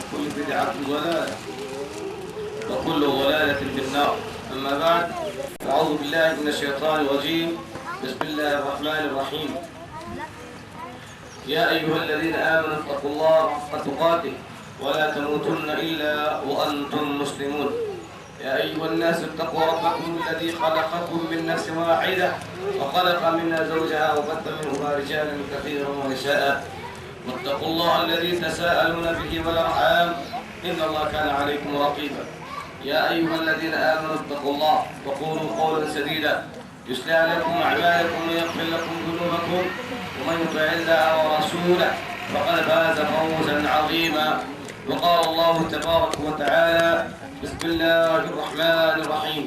وكل بدعة ضلالة وكل ضلالة في النار. أما بعد، أعوذ بالله من الشيطان الرجيم. بسم الله الرحمن الرحيم. يا أيها الذين آمنوا اتقوا الله حق تقاته ولا تموتن إلا وأنتم مسلمون. يا أيها الناس اتقوا ربكم الذي خلقكم من نفس واحدة وخلق منها زوجها وبث منهما رجالا كثيرا ونساء واتقوا الله الذي تساءلون به والأرحام إن الله كان عليكم رقيبا. يا أيها الذين آمنوا اتقوا الله وقولوا قولا سديدا يصلح لكم أعمالكم ويغفر لكم ذنوبكم ومن يطع الله ورسوله فقد فاز فوزا عظيما. وقال الله تبارك وتعالى: بسم الله الرحمن الرحيم.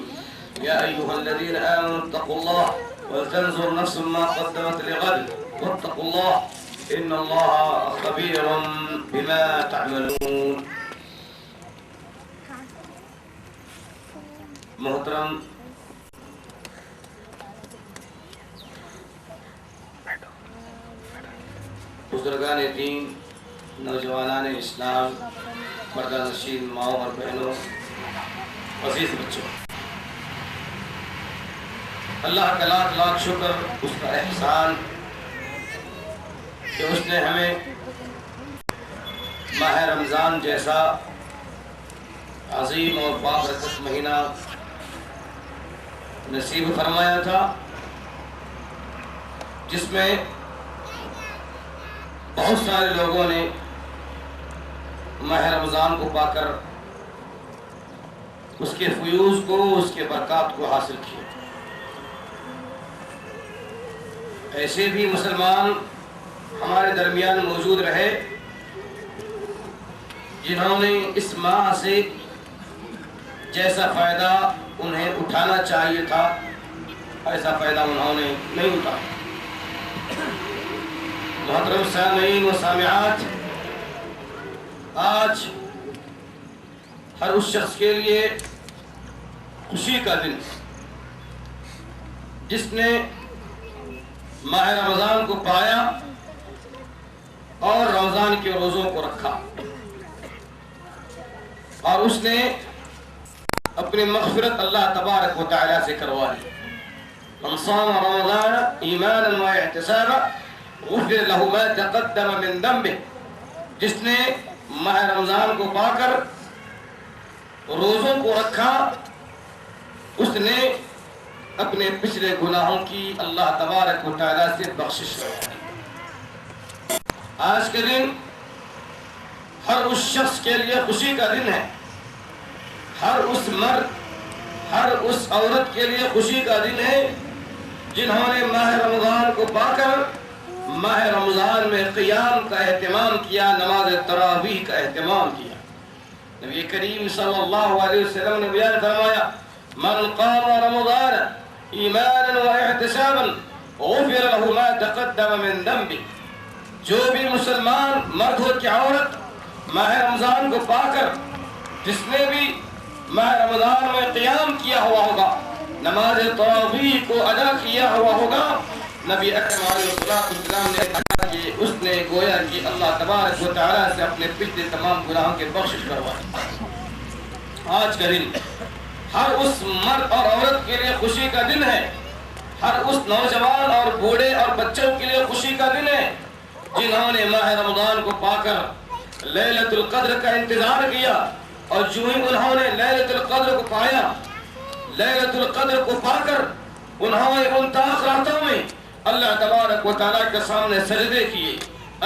يا أيها الذين آمنوا اتقوا الله ولتنظر نفس ما قدمت لغد واتقوا الله إن الله خبير بما تعملون. محترم بزرگان دین، نوجوانان اسلام، مردان نشین ماؤں اور بہنوں، عزیز بچوں، اللہ کا لاکھ لاکھ شکر، اس کا احسان کہ اس نے ہمیں ماہ رمضان جیسا عظیم اور بابرکت مہینہ نصیب فرمایا تھا، جس میں بہت سارے لوگوں نے ماہ رمضان کو پا کر اس کے فیوز کو، اس کے برکات کو حاصل کیا۔ ایسے بھی مسلمان ہمارے درمیان موجود رہے جنہوں نے اس ماہ سے جیسا فائدہ انہیں اٹھانا چاہیے تھا ایسا فائدہ انہوں نے نہیں اٹھایا۔ محترم سامعین و سامعات، آج ہر اس شخص کے لیے خوشی کا دن جس نے ماہ رمضان کو پایا اور رمضان کے روزوں کو رکھا، اور اس نے اپنی مغفرت اللہ تبارک و تعالی سے کروا لی۔ من صام رمضان ایمانا و احتسابا غفر له ما تقدم من ذنبه، جس نے ماہ رمضان کو پا کر روزوں کو رکھا، اس نے اپنے پچھلے گناہوں کی اللہ تبارک و تعالی سے بخشش کی۔ آج کے دن ہر اس شخص کے لیے خوشی کا دن ہے، ہر اس مرد، ہر اس عورت کے لیے خوشی کا دن ہے جنہوں نے ماہ رمضان کو پا کر ماہ رمضان میں قیام کا اہتمام کیا، نماز تراویح کا اہتمام کیا۔ نبی کریم صلی اللہ علیہ وسلم نے بیان فرمایا: من قام رمضان ایمانا و احتسابا غفر له ما تقدم من ذنبه، جو بھی مسلمان مرد ہو کہ عورت ماہ رمضان کو پا کر جس نے بھی ماہ رمضان میں قیام کیا ہوا ہوگا، نماز تراویح کو ادا کیا ہوا ہوگا، نبی اکرم علیہ السلام نے کہا کہ اس نے گویا کہ اللہ تبارک و تعالیٰ سے اپنے پچھلے تمام گناہوں کے بخشش کروائی۔ آج کا دن ہر اس مرد اور عورت کے لیے خوشی کا دن ہے، ہر اس نوجوان اور بوڑھے اور بچوں کے لیے خوشی کا دن ہے جنہوں نے ماہ رمضان کو پا کر لیلۃ القدر کا انتظار کیا، اور جو ہی انہوں نے لیلۃ القدر کو پایا، لیلۃ القدر کو پا کر انہوں نے ان تاخراتوں میں اللہ تبارک و تعالیٰ کے سامنے سجدے کیے،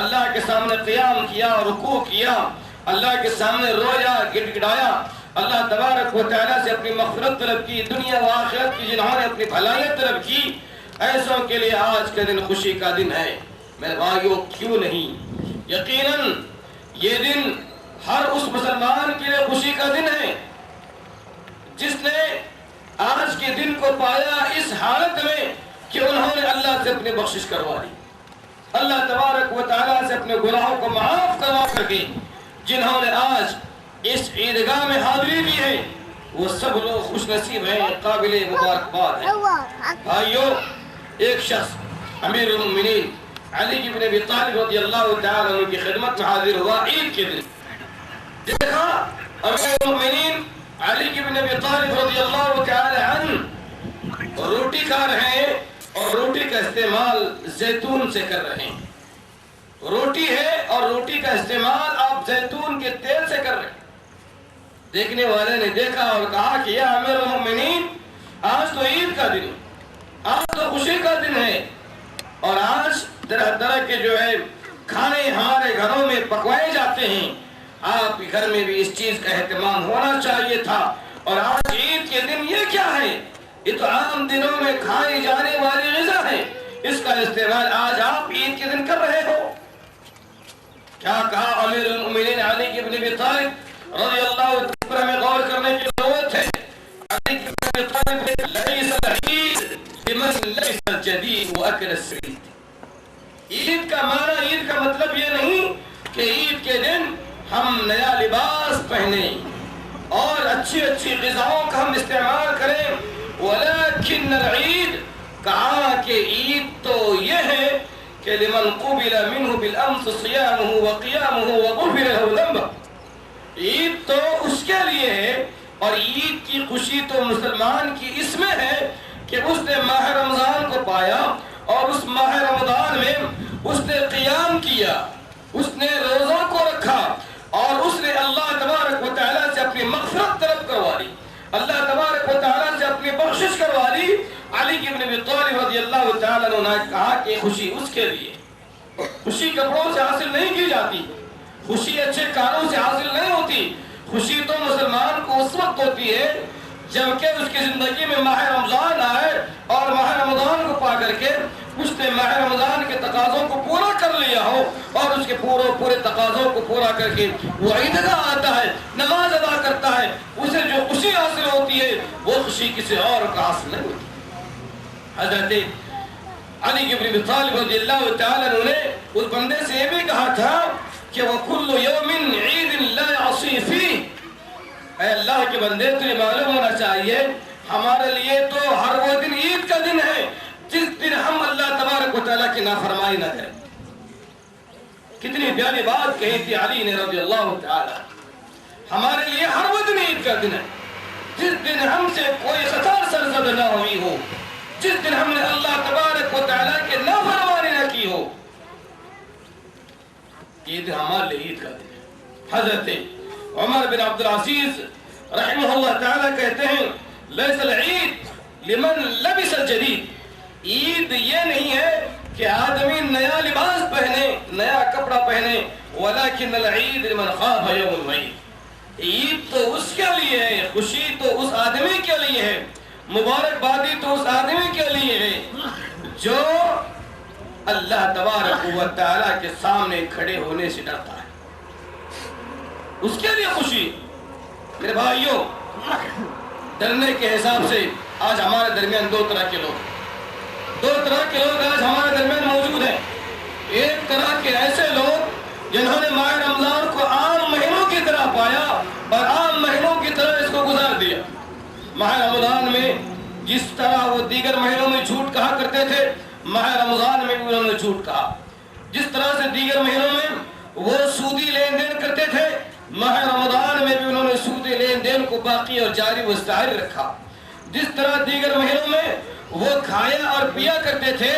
اللہ کے سامنے قیام کیا، رکوع کیا، اللہ کے سامنے رویا، گڑ گڑایا، اللہ تبارک و تعالیٰ سے اپنی مغفرت طلب کی، دنیا و آخرت کی جنہوں نے اپنی بھلائیت طلب کی، ایسوں کے لیے آج کے دن خوشی کا دن ہے۔ میرے بھائیوں، کیوں نہیں؟ یقیناً یہ دن ہر اس مسلمان کے لیے خوشی کا دن ہے جس نے آج کے دن کو پایا اس حالت میں کہ انہوں نے اللہ سے اپنی بخشش کروا لی، اللہ تبارک و تعالیٰ سے اپنے گناہوں کو معاف کروا کر کے جنہوں نے آج اس عیدگاہ میں حاضری دی ہے، وہ سب لوگ خوش نصیب ہیں، قابل مبارکباد ہیں۔ بھائیو، ایک شخص امیر المومنین علی بن ابی طالب رضی اللہ تعالیٰ عنہ کی خدمت میں حاضر ہوا عید کے دن، دیکھا امیر المؤمنین علی بن ابی طالب رضی اللہ تعالی عنہ روٹی کھا رہے ہیں اور روٹی کا استعمال زیتون سے کر رہے ہیں. روٹی ہے اور روٹی کا استعمال آپ زیتون کے تیل سے کر رہے ہیں. دیکھنے والے نے دیکھا اور کہا کہ یا امیر المؤمنین آج تو عید کا دن ہے, آج تو خوشی کا دن ہے, اور آج طرح طرح کے جو ہے کھانے ہمارے گھروں میں پکوائے جاتے ہیں, آپ کے گھر میں بھی اس چیز کا اہتمام ہونا چاہیے تھا, اور آج عید کے دن یہ کیا ہے؟ یہ تو عام دنوں میں کھائی جانے والی غذا ہے, اس کا استعمال آج آپ عید کے دن کر رہے ہو. کیا کہا امیر المؤمنین علی بن ابی طالب رضی اللہ عنہ پر ہمیں غور کرنے کی ضرورت ہے. علی بن ابی طالب نے لیس العید لمن لبس الجدید واکل السعید. عید کا معنی, عید کا مطلب یہ نہیں کہ عید کے دن ہم نیا لباس پہنیں اور اچھی اچھی غذاؤں کا ہم استعمال کریں, ولیکن العید کہا کہ عید تو یہ ہے کہ لمن قبل منه بالامس صيامه وقيامه وغفر له ذنبه. عید تو اس کے لیے ہے, اور عید کی خوشی تو مسلمان کی اس میں ہے کہ اس نے ماہ رمضان کو پایا اور اس ماہ رمضان میں اس نے قیام کیا, اس نے روزوں کو رکھا, اور اس نے اللہ تبارک و تعالیٰ سے اپنی مغفرت طلب کروا لی, اللہ تبارک و تعالیٰ سے اپنی بخشش کروا لی. علی بن ابی طالب رضی اللہ تعالیٰ عنہ نے کہا کہ خوشی اس کے لیے, خوشی کپڑوں سے حاصل نہیں کی جاتی, خوشی اچھے کاروں سے حاصل نہیں ہوتی. خوشی تو مسلمان کو اس وقت ہوتی ہے جبکہ اس کی زندگی میں ماہ رمضان آئے اور ماہ رمضان کو پا کر کے اس نے ماہ رمضان کے تقاضوں کو پورا کر لیا ہو, اور اس کے پورے تقاضوں کو پورا کر کے وہ عیدگاہ آتا ہے, نماز ادا کرتا ہے, اسے جو خوشی حاصل ہوتی ہے وہ خوشی کسی اور کا حاصل نہیں ہوتی. حضرت علی بن ابی طالب رضی اللہ تعالیٰ عنہ نے اس بندے سے یہ بھی کہا تھا کہ وَكُلُّ يَوْمٍ عِيدٍ لَا يَعْصِي فِيهِ. اے اللہ کے بندے, تجھے معلوم ہونا چاہیے ہمارے لیے تو ہر وہ دن عید کا دن ہے جس دن ہم اللہ تبارک و تعالیٰ کی نافرمانی نہ کریں. کتنی پیاری بات کہی تھی علی نے رضی اللہ تعالیٰ. ہمارے لیے ہر وہ دن عید کا دن ہے جس دن ہم سے کوئی خطا سرزد نہ ہوئی ہو, جس دن ہم نے اللہ تبارک و تعالیٰ کے نافرمانی نہ کی ہو. یہ دن ہمارے لیے عید کا دن ہے. حضرت عمر بن عبد العزیز رحمہ اللہ تعالیٰ کہتے ہیں لیس العید لمن لبس الجدید. عید یہ نہیں ہے کہ آدمی نیا لباس پہنے, نیا کپڑا پہنے, ولیکن العید لمن خاف یوم الوعید. عید تو اس کے لیے ہے, خوشی تو اس آدمی کے لیے ہے, مبارکبادی تو اس آدمی کے لیے ہے جو اللہ تبارک و تعالیٰ کے سامنے کھڑے ہونے سے ڈرتا ہے, اس کے لیے خوشی. میرے بھائیوں, ڈرنے کے حساب سے آج ہمارے درمیان دو طرح کے لوگ آج ہمارے درمیان موجود ہیں. ایک طرح کے ایسے لوگ جنہوں نے ماہ رمضان کو عام مہینوں کی طرح پایا اور عام مہینوں کی طرح اس کو گزار دیا. ماہ رمضان میں جس طرح وہ دیگر مہینوں میں جھوٹ کہا کرتے تھے, ماہ رمضان میں بھی انہوں نے جھوٹ کہا. جس طرح سے دیگر مہینوں میں وہ سودی لین دین کرتے تھے, ماہ رمضان میں بھی انہوں نے سودی لین دین کو باقی اور جاری و مستمر رکھا. جس طرح دیگر مہینوں میں وہ کھایا اور پیا کرتے تھے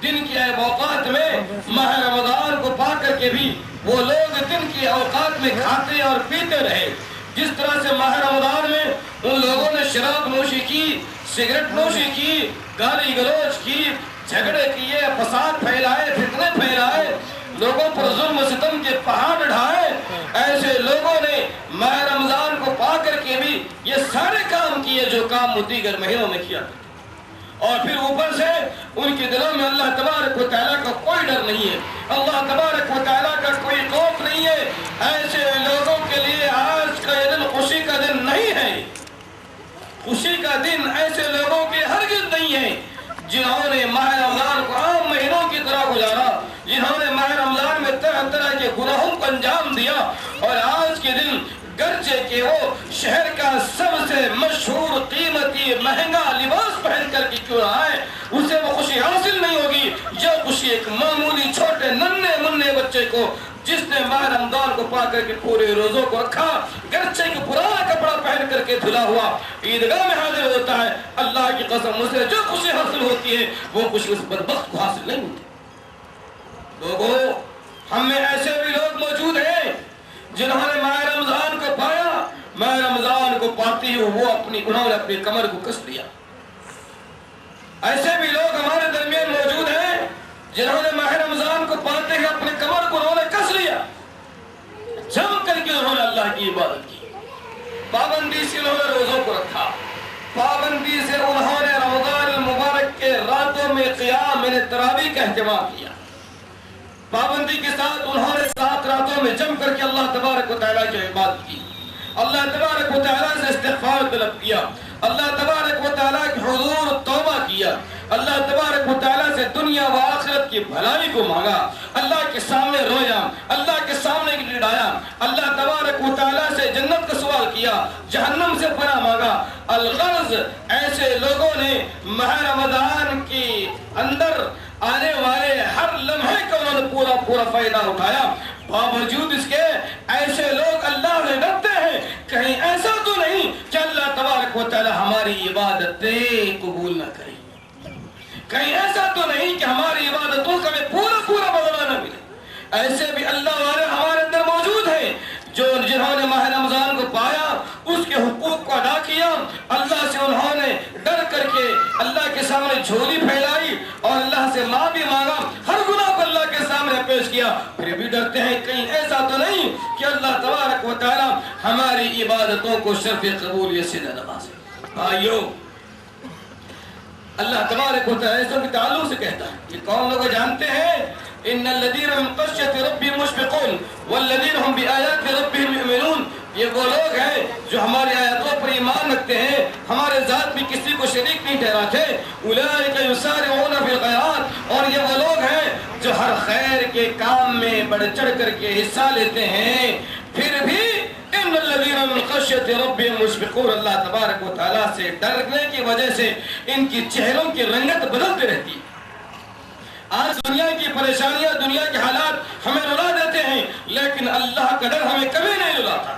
دن کے اوقات میں, ماہ رمضان کو پا کر کے بھی وہ لوگ دن کے اوقات میں کھاتے اور پیتے رہے. جس طرح سے ماہ رمضان میں ان لوگوں نے شراب نوشی کی, سگریٹ نوشی کی, گالی گلوچ کی, جھگڑے کیے, فساد پھیلائے, فتنے پھیلائے, لوگوں پر ظلم و ستم کے پہاڑ ڈھائے, ایسے لوگوں نے ماہ رمضان کو پا کر کے بھی یہ سارے کام کیے جو کام وہ دیگر مہینوں میں کیا. اور پھر اوپر سے ان کے دلوں میں اللہ تبارک و تعالیٰ کا کوئی ڈر نہیں ہے, اللہ تبارک و تعالیٰ کا کوئی خوف نہیں ہے. ایسے لوگوں کے لیے آج کا یہ دن خوشی کا دن نہیں ہے. خوشی کا دن ایسے لوگوں کے ہرگز نہیں ہے جنہوں نے ماہ رمضان کو عام مہینوں کی طرح گزارا, جنہوں نے ماہ رمضان میں طرح طرح کے گناہوں کو انجام دیا, اور آج کے دن گرچہ کہ وہ شہر کا سب سے مشہور قیمتی مہنگا لباس پہن کر کے کیوں رہا ہے, اسے وہ خوشی حاصل نہیں ہوگی جو خوشی ایک معمولی چھوٹے ننھے منھے بچے کو جس نے ماہ رمضان کو پا کر کے پورے روزوں کو رکھا، گرچہ کہ پرانا کپڑا پہن کر کے دھلا ہوا عیدگاہ میں حاضر ہوتا ہے، اللہ کی قسم اسے جو خوشی حاصل ہوتی ہے وہ خوشی اس بدبخت کو حاصل نہیں ہوتی۔ لوگوں، ہم میں ایسے بھی لوگ موجود ہیں جنہوں نے ماہ رمضان کو پایا، ماہ رمضان کو پاتے ہی انہوں نے اپنی کمر کو کس لیا۔ ایسے بھی لوگ ہمارے درمیان موجود ہیں جنہوں نے ماہ رمضان کو پاتے ہی اپنے کمر کو انہوں نے کس لیا، جم کر کے انہوں نے اللہ کی عبادت کی، پابندی سے انہوں نے روزوں کو رکھا، پابندی سے انہوں نے رمضان المبارک کے راتوں میں قیام یعنی تراویح کا اہتمام کیا، پابندی کے ساتھ انہوں نے 7 راتوں میں جم کر کے اللہ تبارک و تعالیٰ کی عبادت کی، اللہ تبارک و تعالیٰ سے استغفار طلب کیا، اللہ تبارک و تعالیٰ کے حضور توبہ کیا، اللہ تبارک و تعالیٰ سے دنیا و آخرت کی بھلائی کو مانگا، اللہ کے سامنے رویا، اللہ کے سامنے گڑایا، اللہ تبارک و تعالیٰ سے جنت کا سوال کیا، جہنم سے پناہ مانگا۔ الغرض ایسے لوگوں نے ماہ رمضان کی اندر آنے والے ہر لمحے کا انہوں نے پورا فائدہ اٹھایا، باوجود اس کے ایسے لوگ اللہ سے ڈرتے ہیں کہیں ایسا تو نہیں کہ اللہ تبارک و تعالی ہماری عبادتیں قبول نہ کرے، کہیں ایسا تو نہیں کہ ہماری عبادتوں کا ہمیں پورا بدلہ نہ ملے۔ ایسے بھی اللہ والے ہمارے اندر موجود ہیں جنہوں نے ماہ رمضان کو پایا، اس کے حقوق کو ادا کیا، اللہ سے انہوں نے ڈر کر کے اللہ کے سامنے جھولی پھیلائی اور اللہ سے معافی مانگا، ہر گناہ کو اللہ کے سامنے پیش کیا، پھر بھی ڈرتے ہیں کہیں ایسا تو نہیں کہ اللہ تبارک و تعالی ہماری عبادتوں کو شرف قبولیت سے نہ نوازے۔ بھائیو، اللہ تبارک و تعالی ایسوں کے تعلق سے کہتا ہے، یہ کون لوگ جانتے ہیں؟ ان الذين من خشية ربهم مشفقون والذين هم بآيات ربهم يؤمنون، یہ وہ لوگ ہیں جو ہماری آیاتوں پر ایمان رکھتے ہیں، ہمارے ذات میں کسی کو شریک نہیں ٹھہراتے۔ اولئک یسارعون فی الخیرات، اور یہ وہ لوگ ہیں جو ہر خیر کے کام میں بڑھ چڑھ کر کے حصہ لیتے ہیں۔ پھر بھی ان الذین من خشیۃ ربهم مشفقون، اللہ تبارک و تعالیٰ سے ڈرنے کی وجہ سے ان کی چہروں کی رنگت بدلتی رہتی ہے۔ آج دنیا کی پریشانیاں، دنیا کے حالات ہمیں رلا دیتے ہیں، لیکن اللہ کا ڈر ہمیں کبھی نہیں رلاتا۔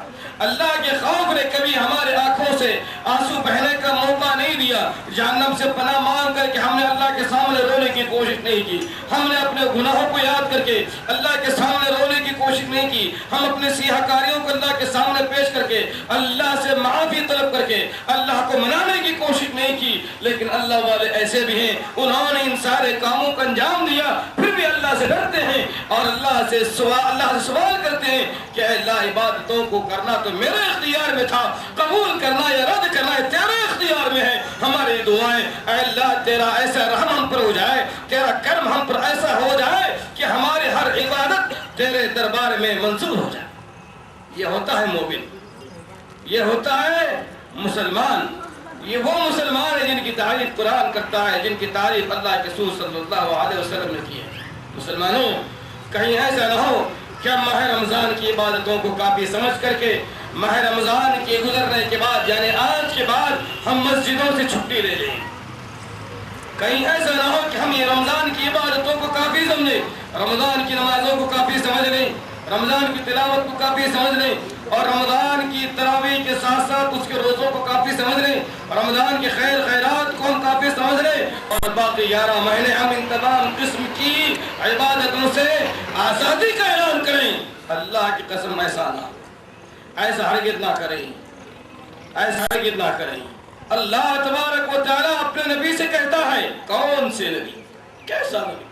اللہ کے خوف نے کبھی ہمارے آنکھوں سے آنسو بہنے کا موقع نہیں دیا۔ جہنم سے پناہ مانگ کر کے ہم نے اللہ کے سامنے رونے کی کوشش نہیں کی، ہم نے اپنے گناہوں کو یاد کر کے اللہ کے سامنے رونے کی کوشش نہیں کی، ہم اپنے سیاہ کاریوں کو اللہ کے سامنے پیش کر کے اللہ سے معافی طلب کر کے اللہ کو منانے کی کوشش نہیں کی۔ لیکن اللہ والے ایسے بھی ہیں، انہوں نے ان سارے کاموں کو انجام دیا، پھر بھی اللہ سے ڈرتے ہیں اور اللہ سے سوال کرتے ہیں کہ اے اللہ، عبادتوں کو کرنا تو میرے اختیار میں تھا، قبول کرنا یا رد کرنا تیرے اختیار میں ہے۔ ہماری دعائیں، اے اللہ تیرا ایسا رحم ہم پر ہو جائے، تیرا کرم ہم پر ایسا ہو جائے کہ ہماری ہر عبادت تیرے دربار میں منظور ہو جائے۔ یہ ہوتا ہے مومن، یہ ہوتا ہے مسلمان، یہ وہ مسلمان ہے جن کی تعریف قرآن کرتا ہے، جن کی تعریف اللہ کے رسول صلی اللہ علیہ وسلم نے کی ہے۔ مسلمانوں، کہیں ایسا نہ ہو کہ ہم ماہ رمضان کی عبادتوں کو کافی سمجھ کر کے ماہ رمضان کے گزرنے کے بعد یعنی آج کے بعد ہم مسجدوں سے چھٹی لے لیں۔ کہیں ایسا نہ ہو کہ ہم یہ رمضان کی عبادتوں کو کافی سمجھیں، رمضان کی نمازوں کو کافی سمجھ لیں، رمضان کی تلاوت کو کافی سمجھ لیں، اور رمضان کی تراویح کے ساتھ ساتھ اس کے روزوں کو کافی سمجھ لیں، رمضان کے خیرات کو ہم کافی سمجھ لیں، اور باقی 11 مہینے ہم ان تمام قسم کی عبادتوں سے آزادی کا اعلان کریں۔ اللہ کی قسم ایسا نہ، ایسا ہرگز نہ کریں، ایسا ہرگز نہ کریں۔ اللہ تبارک و تعالیٰ اپنے نبی سے کہتا ہے، کون سے نبی، کیسا نبی؟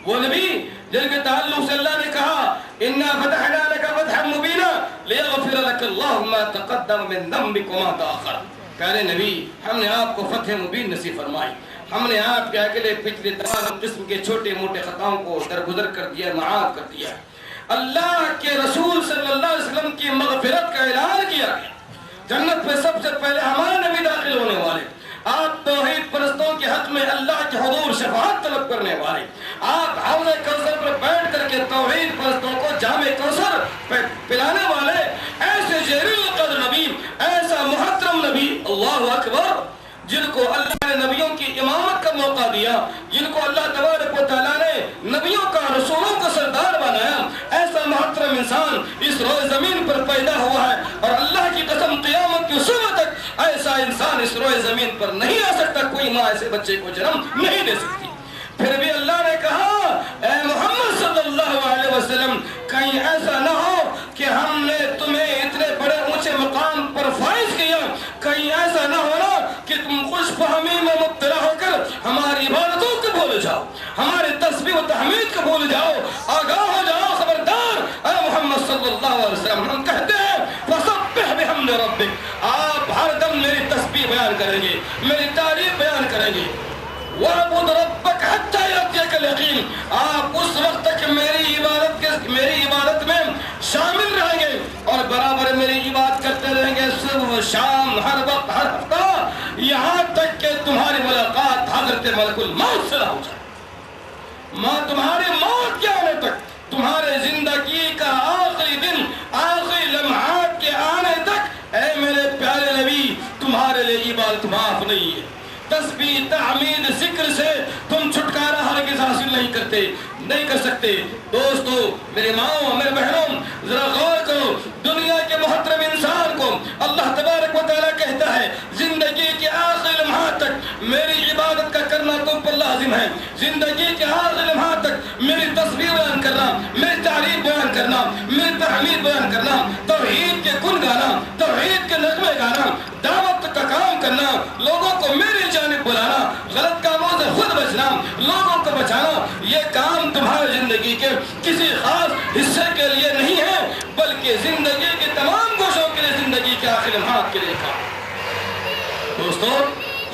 وہ نبی جن کے تعلق سے اللہ نے کہا اِنَّا فَتَحْنَا لَكَ فَتْحًا مُبِينًا لِيَغْفِرَ لَكَ اللَّهُ مَا تَقَدَّمَ مِن ذَنبِكَ وَمَا تَأَخَّرَ۔ پیارے نبی، ہم نے آپ کو فتح مبین نصیب فرمائی، ہم نے آپ کے اگلے پچھلے تمام قسم کے چھوٹے موٹے خطاؤں کو درگزر کر دیا، معاف کر دیا۔ اللہ کے رسول صلی اللہ علیہ وسلم کی مغفرت کا اعلان کیا گیا۔ جنت میں سب سے پہلے ہمارے نبی داخل ہونے والے، آپ توحید پرستوں کے حق میں اللہ کے حضور شفاعت طلب کرنے والے، آپ حوض کوثر پر بیٹھ کر کے توحید پرستوں کو جام کوثر پلانے والے، ایسے جلیل القدر نبی، ایسا محترم نبی، اللہ اکبر، جن کو اللہ نے نبیوں کی امامت کا موقع دیا، جن کو اللہ تبارک و تعالیٰ نے نبیوں کا، رسولوں کا سردار بنایا، ایسا محترم محترم انسان اس روئے زمین پر پیدا ہوا ہے اور اللہ کی قسم قیامت کی صبح تک ایسا انسان اس روئے زمین پر نہیں آ سکتا، کوئی ماں ایسے بچے کو جنم نہیں دے سکتی۔ پھر بھی اللہ نے کہا اے محمد صلی اللہ علیہ وسلم کہیں ایسا نہ ہو کہ ہم نے تمہیں اتنے بڑے اونچے مقام پر فائز کیا، کہیں ایسا نہ ہو نا کہ تم خوش فہمی میں مبتلا ہو کر ہماری عبادتوں کو بھول جاؤ، ہماری تسبیح و تحمید کو بھول جاؤ، آگاہ ہو جاؤ، خبردار اے محمد صلی اللہ علیہ وسلم۔ ہم کہتے ہیں فسبح بحمد ربک، آپ ہر دم میری تسبیح بیان کریں گے، میری تعریف بیان کریں گے۔ وَاعْبُدْ رَبَّكَ حَتَّى يَأْتِيَكَ الْيَقِينُ، آپ اس وقت تک میری عبادت میں شامل رہیں گے اور برابر میری عبادت کرتے رہیں گے، صبح و شام، ہر وقت، ہر ہفتہ، یہاں تک کہ تمہاری ملاقات حضرت ملک الموت سے نہ ہو جائے۔ ماں تمہاری موت کے آنے تک، تمہارے زندگی کا آخری دن، آخری لمحات کے آنے تک، اے میرے پیارے نبی تمہارے لیے عبادت معاف نہیں ہے۔ تسبیح تحمید ذکر سے تم چھٹکارا ہرگز حاصل نہیں کر سکتے۔ دوستو، میرے ماؤں، میرے بہنوں، ذرا غور کرو، دنیا کے محترم انسان کو اللہ تبارک و تعالیٰ کہتا ہے زندگی کے آخری لمحات تک میری عبادت کا کرنا تم پر لازم ہے، زندگی کے آخری لمحات تک میری تسبیح بیان کرنا، میری تعریف بیان کرنا، میری تحمید بیان کرنا، توحید کے گن گانا، توحید کے نغمے گانا، دعوت کا کام کرنا، لوگوں کو میری جانب بلانا، غلط کاموں سے خود بچنا، لوگوں کو بچانا، یہ کام تمہاری زندگی کے کسی خاص حصے کے لیے نہیں ہے بلکہ زندگی کے تمام گوشوں کے لیے، زندگی کے آخری لمحات کے لیے کام۔ دوستو،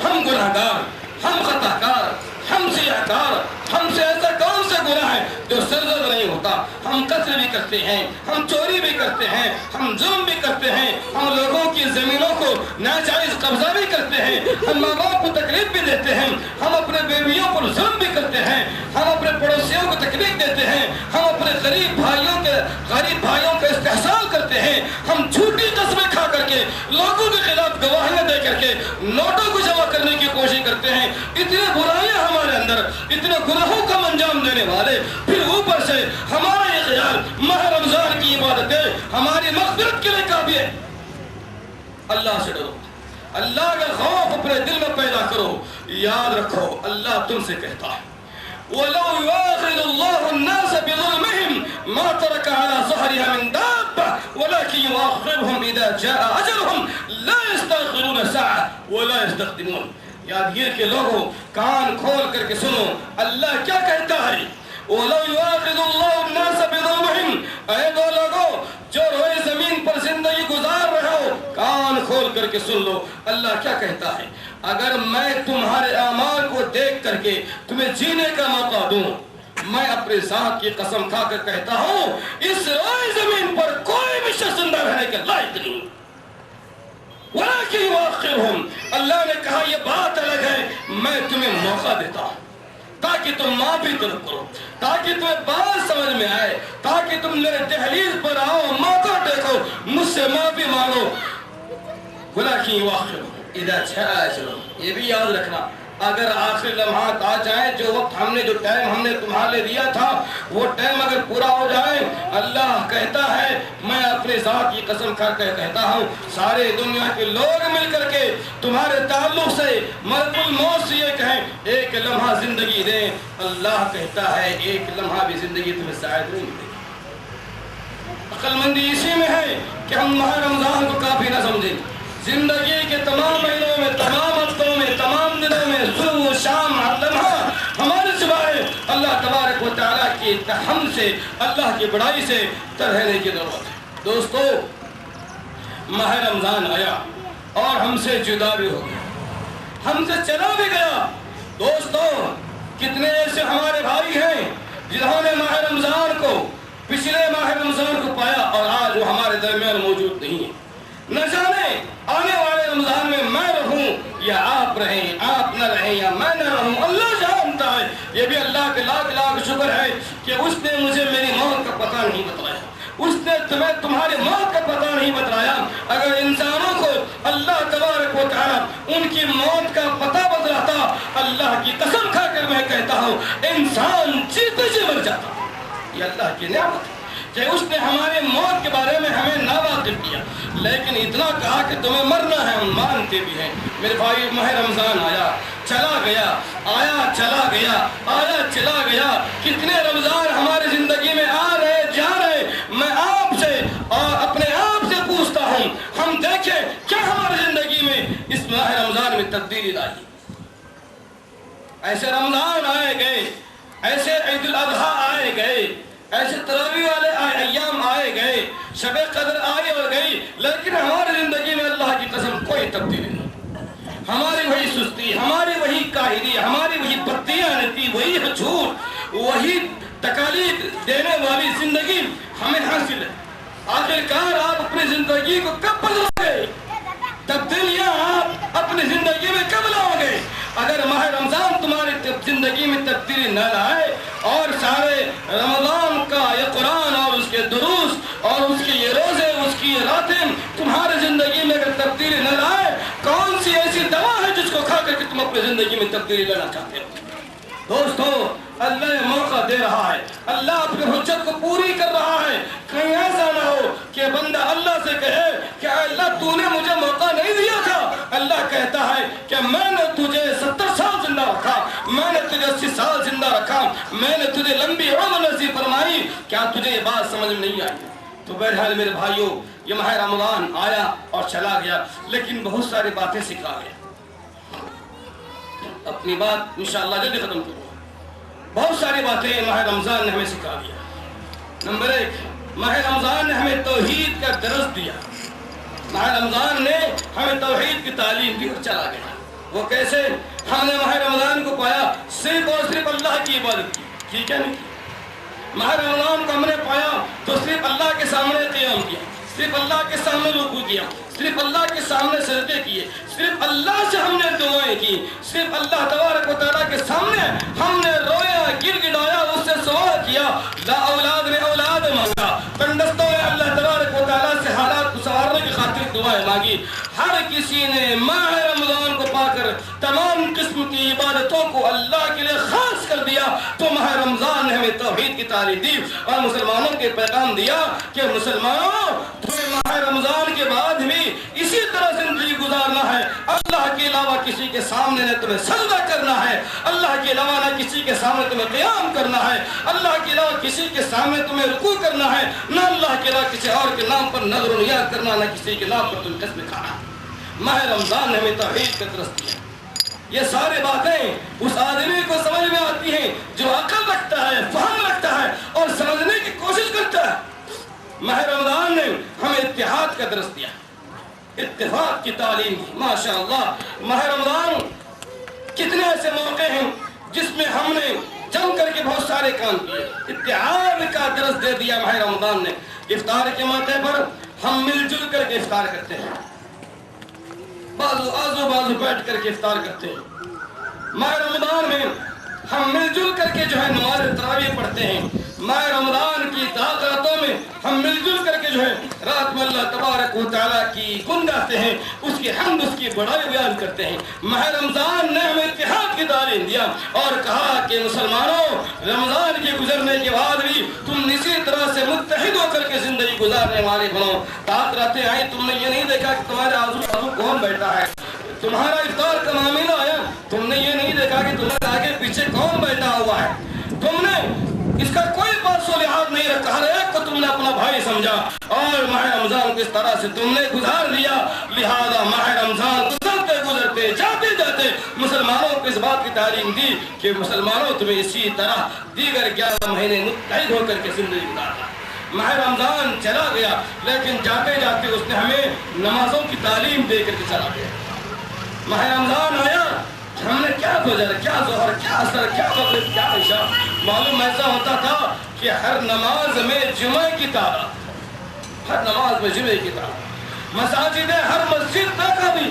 ہم گناہگار، ہم خطا کار، ہم سیاہ کار، ہم سے ایسا کون سا گناہ ہے جو سرزد نہیں ہوتا؟ ہم قتل بھی کرتے ہیں، ہم چوری بھی کرتے ہیں، ہم ظلم بھی کرتے ہیں، ہم لوگوں کی زمینوں کو ناجائز قبضہ بھی کرتے ہیں، ہم ماں باپ کو تکلیف بھی دیتے ہیں، ہم اپنے بیویوں پر ظلم بھی کرتے ہیں، ہم اپنے پڑوسیوں کو تکلیف دیتے ہیں، ہم اپنے غریب بھائیوں کا استحصال کرتے ہیں، ہم جھوٹی قسمیں کھا کر کے، لوگوں کے خلاف گواہیاں دے کر کے نوٹوں کو جمع کرنے کی کوشش کرتے ہیں۔ اتنی برائیاں ہمارے اندر، اتنے گناہوں کا انجام دینے والے، پھر اوپر سے ہمارا یہ خیال ماہ رمضان کی عبادتیں ہماری مغفرت کے لیے کافی ہے۔ اللہ سے ڈرو، اللہ کا خوف اپنے دل میں پیدا کرو، یاد رکھو اللہ تم سے کہتا ہے وَلَوْ يُؤَاخِذُ اللَّهُ النَّاسَ بِظُلْمِهِمْ مَا تَرَكَ عَلَى ظَهْرِهَا مِن دَابَّةٍ وَلَكِنْ يُؤَخِّرُهُمْ إِذَا جَاءَ أَجَلُهُمْ لَا يَسْتَأْخِرُونَ سَاعَةً وَلَا يَسْتَقْدِمُونَ۔ یادگیر کے لوگوں، کان کھول کر کے سنو، اللہ کیا کہتا ہے؟ وَلَوْ يُؤَاخِذُ اللَّهُ النَّاسَ بِظُلْمِهِمْ، اے دو لوگوں جو روئے زمین پر زندگی گزار رہے ہو، کان کھول کر کے سن لو، اللہ کیا کہتا ہے؟ اگر میں تمہارے اعمال کو دیکھ کر کے تمہیں جینے کا موقع دوں، میں اپنے ذات کی قسم کھا کر کہتا ہوں اس روئے زمین پر کوئی بھی شخص زندہ رہنے کے لائق نہیں۔ وَلَكِنْ يُؤَخِّرُهُمْ، اللہ نے کہا یہ بات الگ ہے، میں تمہیں موقع دیتا ہوں تاکہ تم معافی طلب کرو، تاکہ تمہیں بات سمجھ میں آئے، تاکہ تم میرے دہلیز پر آؤ، موقع دیکھو، مجھ سے معافی مانگو۔ وَلَكِنْ يُؤَخِّرُهُمْ إِذَا جَاءَ أَجَلُهُمْ، یہ بھی یاد رکھنا، اگر آخری لمحات آ جائیں، جو وقت جو ٹائم ہم نے تمہارے لیے دیا تھا، وہ ٹائم اگر پورا ہو جائے، اللہ کہتا ہے میں اپنے ذات کی قسم کھا کر کہتا ہوں سارے دنیا کے لوگ مل کر کے تمہارے تعلق سے ملک الموت سے یہ کہیں ایک لمحہ زندگی دیں، اللہ کہتا ہے ایک لمحہ بھی زندگی تمہیں شاید نہیں ملے گی۔ عقل مندی اسی میں ہے کہ ہم ماہ رمضان کو کافی نہ سمجھیں، زندگی کے تمام مہینوں میں، تمام ہفتوں میں، تمام دنوں میں، صبح و شام ہر لمحہ ہمارے سوائے اللہ تبارک و تعالیٰ کی ہم سے، اللہ کی بڑائی سے رہنے کی ضرورت ہے۔ دوستو، ماہ رمضان آیا اور ہم سے جدا بھی ہو گیا، ہم سے چلا بھی گیا۔ دوستو، کتنے ایسے ہمارے بھائی ہیں جنہوں نے ماہ رمضان کو، پچھلے ماہ رمضان کو پایا اور آج وہ ہمارے درمیان موجود نہیں ہے۔ نہ جانے آنے والے رمضان میں میں رہوں یا آپ رہیں، آپ نہ رہیں یا میں نہ رہوں، اللہ جانتا ہے۔ یہ بھی اللہ کے لاکھ لاکھ شکر ہے کہ اس نے مجھے میری موت کا پتہ نہیں بتلایا، اس نے تمہیں تمہاری موت کا پتہ نہیں بتلایا۔ اگر انسانوں کو اللہ تبارک و تعالیٰ ان کی موت کا پتہ بتلاتا، اللہ کی قسم کھا کر میں کہتا ہوں انسان جیتے جی مر جاتا۔ یہ اللہ کی نعمت ہے کہ اس نے ہماری موت کے بارے میں ہمیں ناواقف کیا، لیکن اتنا کہا کہ تمہیں مرنا ہے، ہم مانتے بھی ہیں۔ میرے بھائی، ماہ رمضان آیا چلا گیا، آیا چلا گیا، آیا چلا گیا، کتنے رمضان ہماری زندگی میں آ رہے جا رہے۔ میں آپ سے اور اپنے آپ سے پوچھتا ہوں، ہم دیکھیں کیا ہماری زندگی میں اس ماہ رمضان میں تبدیلی لائی۔ ایسے رمضان آئے گئے، ایسے عید الاضحیٰ آئے گئے، ایسے تراویح والے ایام آئے گئے، شب قدر آئی اور گئی، لیکن ہماری زندگی میں اللہ کی قسم کوئی تبدیلی نہیں۔ ہماری وہی سستی، ہماری وہی کاہلی، ہماری وہی بددیانتی، وہی جھوٹ، وہی تکالیف دینے والی زندگی ہمیں حاصل ہے۔ آخرکار آپ اپنی زندگی کو کب بدلو گے؟ تبدیلیاں آپ اپنی زندگی میں کب لاؤ گے؟ اگر ماہ رمضان تمہاری زندگی میں تبدیلی نہ لائے اور سارے رمضان کا یہ قرآن اور اس کے دروس اور اس کے یہ روزے، اس کی یہ راتیں تمہاری زندگی میں اگر تبدیلی نہ لائے، کون سی ایسی دوا ہے جس کو کھا کر کے تم اپنی زندگی میں تبدیلی لانا چاہتے ہو؟ دوستو، اللہ موقع دے رہا ہے، اللہ اپنی حجت کو پوری کر رہا ہے۔ کہیں ایسا نہ ہو کہ بندہ اللہ سے کہے کہ اللہ تو نے مجھے موقع نہیں دیا تھا۔ اللہ کہتا ہے کہ میں نے تجھے 70 سال زندہ رکھا، میں نے تجھے 80 سال زندہ رکھا، میں نے تجھے لمبی عمر نصیب فرمائی، کیا تجھے یہ بات سمجھ میں نہیں آئی؟ تو بہرحال میرے بھائیوں، یہ ماہ رمضان آیا اور چلا گیا، لیکن بہت ساری باتیں سکھا گیا۔ اپنی بات انشاءاللہ جلدی ختم کروں۔ بہت ساری باتیں ماہ رمضان نے ہمیں سکھا دیا۔ نمبر 1، ماہ رمضان نے ہمیں توحید کا درس دیا۔ ماہ رمضان نے ہمیں توحید کی تعلیم دی اور چلا گیا۔ وہ کیسے؟ ہم نے ماہ رمضان کو پایا صرف اور صرف اللہ کی عبادت کی، ٹھیک ہے نہیں؟ ماہ رمضان کو ہم نے پایا تو صرف اللہ کے سامنے قیام کیا، صرف اللہ کے سامنے رکوع کیا، صرف اللہ کے سامنے سجدے کیے، صرف اللہ سے ہم نے دعائیں کی، صرف اللہ تبارک و تعالیٰ کے سامنے ہم نے رویا، گر گڑایا، اس سے سوال کیا، لا اولاد نے اولاد مانگا، تنگستوں نے اللہ تبارک و تعالیٰ سے حالات کو سنوارنے کی خاطر دعائیں مانگی۔ ہر کسی نے ماہ رمضان کو پا کر تمام قسم کی عبادتوں کو اللہ کے لیے خاص کر دیا۔ تو ماہ رمضان نے ہمیں توحید کی تعلیم دی اور مسلمانوں کے پیغام دیا کہ مسلمانوں، تمہیں ماہ رمضان کے بعد بھی اسی طرح زندگی گزارنا ہے۔ اللہ کے علاوہ کسی کے سامنے نہ تمہیں سجدہ کرنا ہے، اللہ کے علاوہ نہ کسی کے سامنے تمہیں قیام کرنا ہے، اللہ کے علاوہ کسی کے سامنے تمہیں رکوع کرنا ہے، نہ اللہ کے علاوہ کسی اور کے نام پر نظر و نیاز کرنا، نہ کسی کے نام پر تم قسم کھانا۔ ماہ رمضان نے ہمیں توحید کا درس دیا۔ یہ سارے باتیں اس آدمی کو سمجھ میں آتی ہیں جو عقل رکھتا ہے، فہم رکھتا ہے اور سمجھنے کی کوشش کرتا ہے۔ ماہ رمضان نے ہمیں اتحاد کا درس دیا، اتفاق کی تعلیم دی۔ ماشاءاللہ، ماہ رمضان کتنے ایسے موقع ہیں جس میں ہم نے جم کر کے بہت سارے کام کیے، اتحاد کا درس دے دیا ماہ رمضان نے۔ افطار کے موقع پر ہم مل جل کر کے افطار کرتے ہیں، آزو بازو بیٹھ کر کے افطار کرتے ہیں۔ ماہ رمضان میں ہم مل جل کر کے جو ہے نماز تراویح پڑھتے ہیں۔ ماہ رمضان کی راتوں میں ہم مل جل کر کے جو ہے رات میں اللہ تبارک و تعالیٰ کی گن گاتے ہیں، اس کی حمد، اس کی بڑائی بیان کرتے ہیں۔ ماہ رمضان نے ہمیں اتحاد کی تعلیم دیا اور کہا کہ مسلمانوں، رمضان کے گزرنے کے بعد بھی تم اسی طرح سے متحد ہو کر کے زندگی گزارنے والے بنو۔ رات راتیں آئیں، تم نے یہ نہیں دیکھا کہ تمہارے آزو بازو کون بیٹھا ہے، تمہارا افطار کا معاملہ آیا، تم نے یہ نہیں دیکھا کہ تمہارے آگے پیچھے کون بیٹھا ہوا ہے، تم نے اس کا کوئی بات و لحاظ نہیں رکھا، ہر ایک کو تم نے اپنا بھائی سمجھا اور ماہ رمضان کو اس طرح سے تم نے گزار لیا۔ لہذا ماہ رمضان گزرتے گزرتے جاتے جاتے مسلمانوں کو اس بات کی تعلیم دی کہ مسلمانوں تمہیں اسی طرح دیگر 11 مہینے متحد ہو کر کے زندگی گزارنا۔ ماہ رمضان چلا گیا، لیکن جاتے جاتے اس نے ہمیں نمازوں کی تعلیم دے کر کے چلا گیا۔ ماہ رمضان آیا، ہم نے کیا فجر، کیا ظہر، کیا عصر، کیا مغرب، کیا عشاء، معلوم ایسا ہوتا تھا کہ ہر نماز میں جمعہ کی تعداد، ہر نماز میں جمعہ کی تعداد، مساجد ہر مسجد نہ کافی۔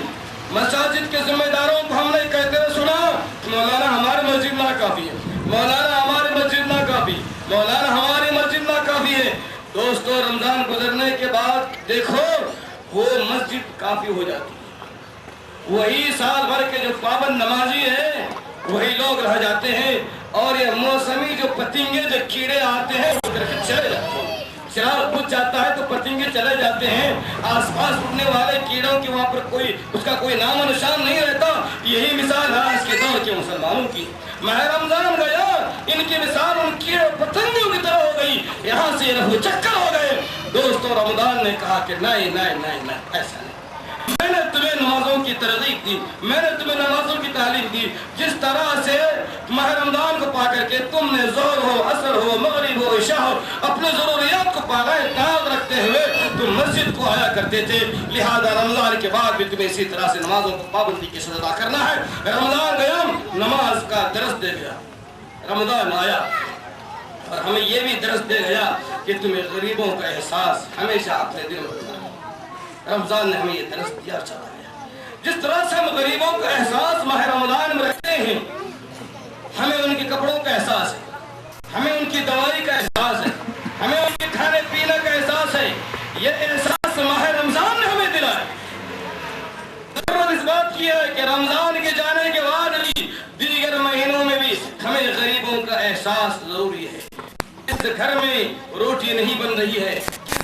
مساجد کے ذمہ داروں کو ہم نے کہتے ہوئے سنا، مولانا ہماری مسجد نہ کافی ہے، مولانا ہماری مسجد نہ کافی، مولانا ہماری مسجد نہ کافی ہے۔ دوستو، رمضان گزرنے کے بعد دیکھو وہ مسجد کافی ہو جاتی ہے، وہی سال بھر کے جو پابند نمازی ہیں وہی لوگ رہ جاتے ہیں، اور یہ موسمی جو پتنگے، جو کیڑے آتے ہیں وہ کر کے چلے جاتے ہیں۔ چراغ بجھ جاتا ہے تو پتنگے چلے جاتے ہیں، آس پاس اڑنے والے کیڑوں کی وہاں پر اس کا کوئی نام و نشان نہیں رہتا۔ یہی مثال ہے آج کے دور کے مسلمانوں کی۔ ماہ رمضان گیا، ان کی مثال ان کیڑے پتنگوں کی طرح ہو گئی، یہاں سے رفو چکر ہو گئے۔ دوستوں، رمضان نے کہا کہ نہیں نہیں نہیں نہیں، ایسا نہیں۔ میں نے تمہیں نمازوں کی ترغیب دی، میں نے تمہیں نمازوں کی تعلیم دی، جس طرح سے ماہ رمضان کو پا کر کے تم نے ظہر ہو، عصر ہو، مغرب ہو، عشاء ہو، اپنے ضروریات کو پائے تاب رکھتے ہوئے تم مسجد کو آیا کرتے تھے، لہذا رمضان کے بعد بھی تمہیں اسی طرح سے نمازوں کو پابندی کے ساتھ ادا کرنا ہے۔ رمضان گیا، نماز کا درس دے گیا، رمضان آیا اور ہمیں یہ بھی درس دے گیا کہ تمہیں غریبوں کا احساس ہمیشہ اپنے دل میں رکھنا ہے۔ رمضان نے ہمیں یہ درس دیا اور چلا گیا۔ جس طرح سے ہم غریبوں کا احساس ماہ رمضان میں رکھتے ہیں، ہمیں ان کے کپڑوں کا احساس ہے، ہمیں ان کی دوائی کا احساس ہے، ہمیں ان کے کھانے پینے کا احساس ہے۔ یہ احساس ماہ رمضان نے ہمیں دلایا۔ اس بات کی ہے کہ رمضان کے جانے کے بعد بھی دیگر مہینوں میں بھی ہمیں غریبوں کا احساس ضروری ہے۔ اس گھر میں روٹی نہیں بن رہی ہے،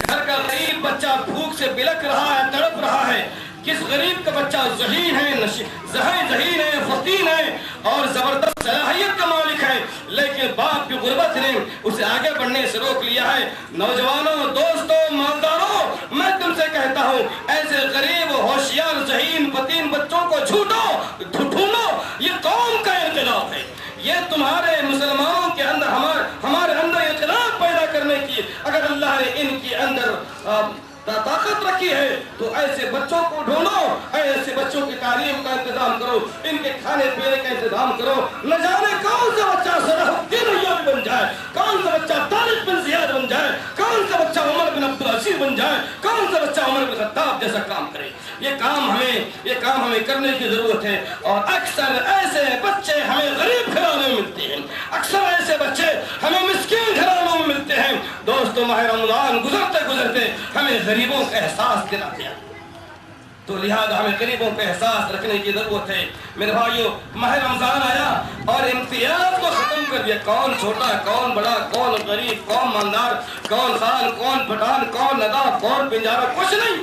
گھر کا غریب بچہ بھوک سے بلک رہا ہے، تڑپ رہا ہے، کس غریب کا بچہ ذہین ہے، ذہین ہے، فطین ہے اور زبردست صلاحیت کا مالک ہے، لیکن باپ کی غربت نے اسے آگے بڑھنے سے روک لیا ہے۔ نوجوانوں، دوستوں، مالداروں، میں تم سے کہتا ہوں، ایسے غریب، ہوشیار، ذہین، فطین بچوں کو ڈھونڈو۔ یہ قوم کا انقلاب ہے، یہ تمہارے مسلمانوں کے اندر ہمارے اندر انقلاب پیدا کرنے کی اگر اللہ نے ان کے اندر طاقت رکھی ہے تو ایسے بچوں کو ڈھونڈو، ایسے بچوں کی تعلیم کا انتظام کرو، ان کے کھانے پینے کا انتظام کرو۔ نہ جانے کون سا بچہ صلاح الدین ایوبی بن جائے، کون سا بچہ طارق بن زیاد بن جائے، کون سا بچہ عمر بن عبدالعزیز بن جائے، کون سا بچہ عمر بن خطاب جیسا کام کرے۔ یہ کام ہمیں کرنے کی ضرورت ہے۔ اور اکثر ایسے بچے ہمیں غریب گھرانوں میں ملتے ہیں، اکثر ایسے بچے ہمیں مسکین گھرانوں میں ملتے ہیں۔ دوستو، ماہ رمضان گزرتے گزرتے ہمیں غریبوں کا احساس دلا دیا، تو لہذا ہمیں غریبوں کا احساس رکھنے کی ضرورت ہے۔ میرے بھائیو، ماہ رمضان آیا اور امتیاز کو ختم کر دیا، کون چھوٹا، کون بڑا، کون غریب، کون مالدار، کون خان، کون پٹھان، کون ندا، کون بنجارا، کچھ نہیں،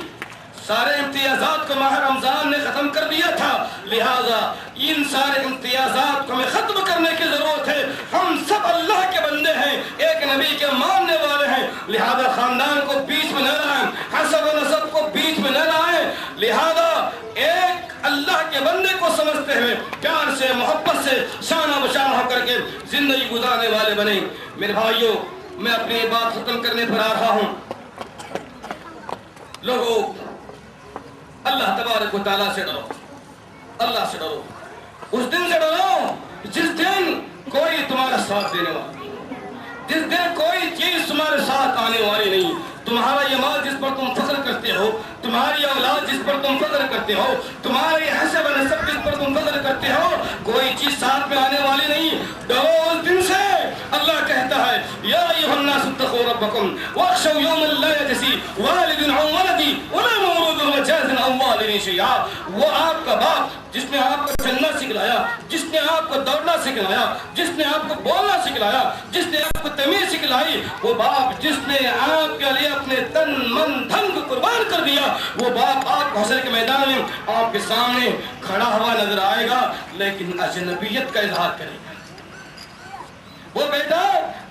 سارے امتیازات کو ماہ رمضان نے ختم کر دیا تھا۔ لہذا ان سارے امتیازات کو ہمیں ختم کرنے کی ضرورت ہے۔ ہم سب اللہ کے بندے ہیں، ایک نبی کے ماننے والے ہیں، لہذا خاندان کو بیچ میں نہ لائیں، حسب و نسب کو بیچ میں نہ لائیں، لہذا ایک اللہ کے بندے کو سمجھتے ہوئے پیار سے، محبت سے، شانہ بشانہ ہو کر کے زندگی گزارنے والے بنیں۔ میرے بھائیوں، میں اپنی بات ختم کرنے پر آ رہا ہوں۔ لوگوں، اللہ تبارک و تعالیٰ سے ڈرو، اللہ سے ڈرو، اس دن سے ڈرو جس دن کوئی تمہارا ساتھ دینے والا نہیں، جس دن کوئی چیز تمہارے ساتھ آنے والی نہیں۔ تمہارا یہ مال جس پر تم فخر کرتے ہو، تمہاری اولاد جس پر تم فخر کرتے ہو، تمہاری حسب و نسب جس پر تم فخر کرتے ہو، کوئی چیز ساتھ میں آنے والی نہیں۔ ڈرو اس دن سے۔ اللہ کہتا ہے، یا ایھا الناس اتقوا ربکم واخشوا یوما لا یجزی والد عن ولدہ ولا مولود هو جاز عن والدہ شیئا۔ وہ آپ کا باپ جس نے آپ کو چلنا سکھلایا، جس نے آپ کو دوڑنا سکھلایا، جس نے آپ کو بولنا سکھلایا، جس نے آپ کو تمیز سکھلائی، وہ باپ جس نے آپ کے لیے اپنے تن من دھن کو قربان کر دیا، وہ باپ آپ کو حشر کے میدان میں آپ کے سامنے کھڑا ہوا نظر آئے گا، لیکن اجنبیت کا اظہار کرے گا۔ وہ بیٹا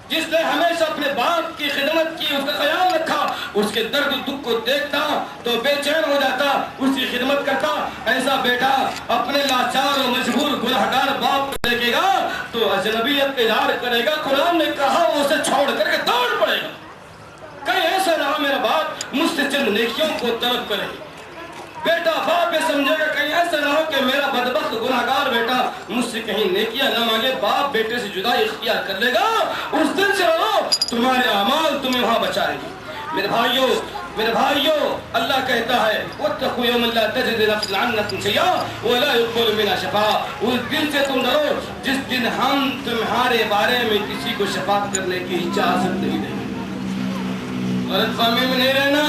جس نے ہمیشہ اپنے باپ کی خدمت کی، اس کا خیال رکھا، اس کے درد دکھ کو دیکھتا تو بے چین ہو جاتا، اس کی خدمت کرتا، ایسا بیٹا اپنے لاچار و مجبور گنہگار باپ کو دیکھے گا تو اجنبیت کا اظہار کرے گا۔ قرآن نے کہا وہ اسے چھوڑ کر کے دوڑ پڑے گا۔ کہیں ایسا نہ ہو میرا باپ مجھ سے چند نیکیوں کو طلب کرے، بیٹا باپ یہ سمجھے گا کہیں ایسا نہ ہو کہ میرا بدبخت گناہگار بیٹا مجھ سے کہیں نیکیاں نہ مانگے، باپ بیٹے سے جدائی اختیار کر لے گا۔ اس دن سے ڈرو، تمہارے اعمال تمہیں وہاں بچائیں گے۔ میرے بھائیوں، اللہ کہتا ہے واتقوا یوما لا تجزی نفس عن نفس شیئا ولا يقبل منها شفاعۃ۔ اس دن سے تم ڈرو جس دن ہم تمہارے بارے میں کسی کو شفاعت کرنے کی اجازت نہیں دیں گے۔ غلط فہمی میں نہیں رہنا،